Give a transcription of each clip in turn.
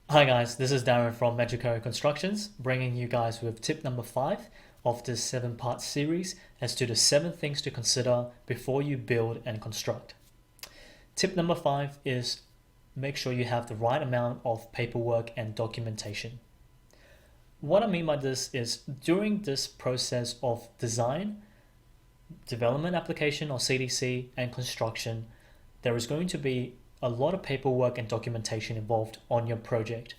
Hi guys, this is Darren from Magico Constructions, bringing you guys with tip number 5 of this 7-part series as to the 7 things to consider before you build and construct. Tip number 5 is make sure you have the right amount of paperwork and documentation. What I mean by this is during this process of design, development application or CDC, and construction, there is going to be a lot of paperwork and documentation involved on your project.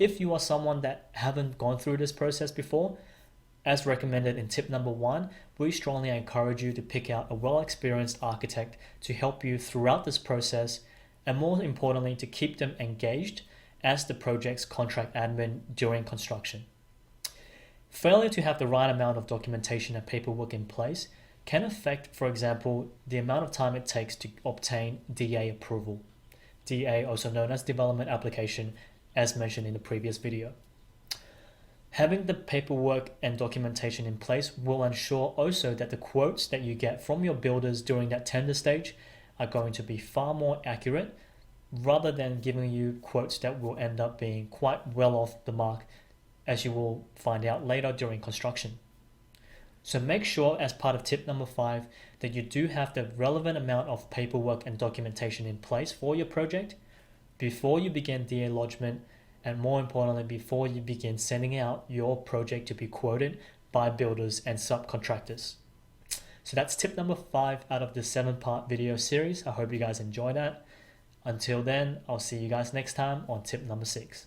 If you are someone that haven't gone through this process before, as recommended in tip number 1, we strongly encourage you to pick out a well-experienced architect to help you throughout this process, and more importantly, to keep them engaged as the project's contract admin during construction. Failure to have the right amount of documentation and paperwork in place can affect, for example, the amount of time it takes to obtain DA approval. DA, also known as development application, as mentioned in the previous video. Having the paperwork and documentation in place will ensure also that the quotes that you get from your builders during that tender stage are going to be far more accurate, rather than giving you quotes that will end up being quite well off the mark, as you will find out later during construction. So make sure, as part of tip number 5, that you do have the relevant amount of paperwork and documentation in place for your project before you begin DA lodgement, and more importantly, before you begin sending out your project to be quoted by builders and subcontractors. So that's tip number 5 out of the 7-part video series. I hope you guys enjoy that. Until then, I'll see you guys next time on tip number 6.